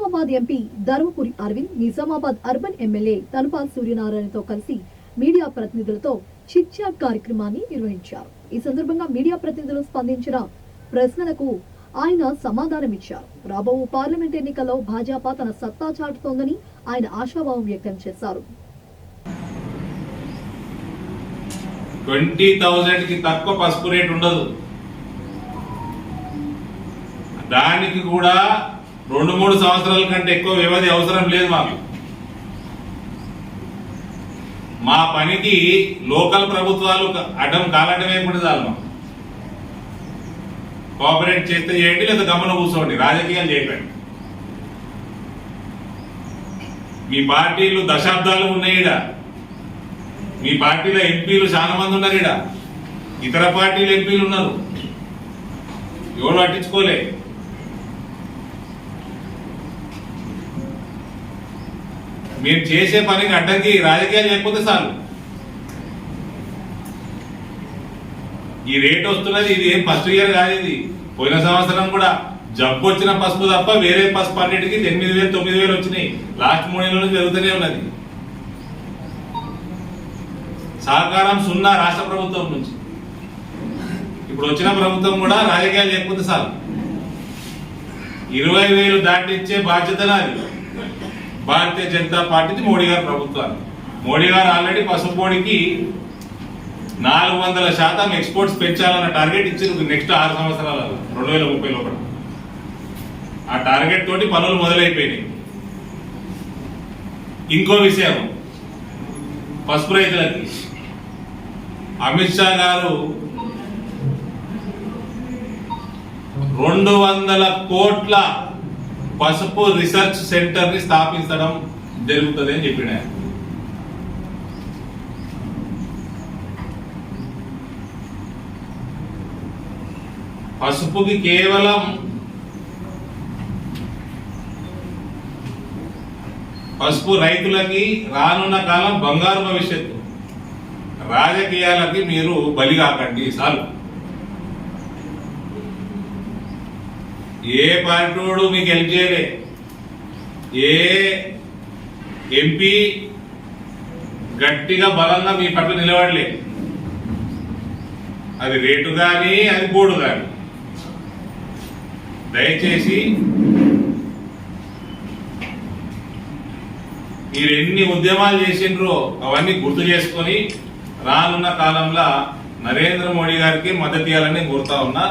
Nizamabad MP Dharmapuri Arvind Nizamabad urban MLA Tanupal సూర్యనారాయణతో కలిసి media ప్రతినిధులతో చిట్ చాట్ కార్యక్రమాన్ని నిర్వహించారు. ఈ సందర్భంగా మీడియా ప్రతినిధులు స్పందించిన ప్రశ్నలకు ఆయన సమాధానమిచ్చారు. రాబో పార్లమెంట్ ఎన్నికల్లో భాజపా తన సత్తా చాటుతోందని ఆయన ఆశాభావం వ్యక్తం చేశారు. 20,000 కి తక్కువ పసుపు రేటు ఉండదు. దానికి కూడా 2-3 సంవత్సరాల కంటే ఎక్కువ వ్యవధి అవసరం లేదు. మా పనికి లోకల్ ప్రభుత్వాలు అడ్డం కాలటమే కూడా చాలు. కోఆపరేట్ చేస్తే చేయండి, లేదా గమనం కూర్చోండి, రాజకీయాలు చేయకండి. మీ పార్టీలు దశాబ్దాలు ఉన్నాయి. మీ పార్టీలో ఎంపీలు చాలా మంది ఉన్నారు. ఇతర పార్టీల ఎంపీలు ఉన్నారు. ఎవరు పట్టించుకోలే. మేము చేసే పనికి అడ్డంకి రాజకీయాలు చేయకపోతే చాలు. ఈ రేట్ వస్తున్నది, ఇది ఏం ఫస్ట్ ఇయర్ కాదు. ఇది పోయిన సంవత్సరం కూడా జబ్బు వచ్చిన పసుపు తప్ప వేరే పసుపు అన్నిటికీ 8,000, 9,000 వచ్చినాయి. లాస్ట్ 3 నెలల నుంచి జరుగుతూనే ఉన్నది. సహకారం సున్నా రాష్ట్ర ప్రభుత్వం నుంచి. ఇప్పుడు వచ్చిన ప్రభుత్వం కూడా రాజకీయాలు చేయకపోతే చాలు. 20,000 దాటిచ్చే బాధ్యత నాది. భారతీయ జనతా పార్టీది, మోడీ గారి ప్రభుత్వాన్ని. మోడీ గారు ఆల్రెడీ పసుపు పొడికి 400% ఎక్స్పోర్ట్స్ పెంచాలన్న టార్గెట్ ఇచ్చారు. నెక్స్ట్ 6 సంవత్సరాలలో 2030 లోపల ఆ టార్గెట్ తోటి పనులు మొదలైపోయినాయి. ఇంకో విషయం, పసుపు రైతులకి అమిత్ షా గారు 200 కోట్ల పసుపు రీసెర్చ్ సెంటర్ ని స్థాపించడం జరుగుతుంది అని చెప్పిన. పసుపుకి కేవలం పసుపు రైతులకి రానున్న కాలం బంగారు భవిష్యత్తు. రాజకీయాలకి మీరు బలి కాకండి చాలు. ఏ పార్టీడు మీకు హెల్ప్ చేయలే, ఏ ఎంపీ గట్టిగా బలంగా మీ పట్ల నిలబడలే. అది రేటు కానీ, అది బోర్డు కానీ. దయచేసి మీరు ఎన్ని ఉద్యమాలు చేసిండ్రో అవన్నీ గుర్తు చేసుకొని రానున్న కాలంలో నరేంద్ర మోడీ గారికి మద్దతు ఇవ్వాలని కోరుతా ఉన్నా.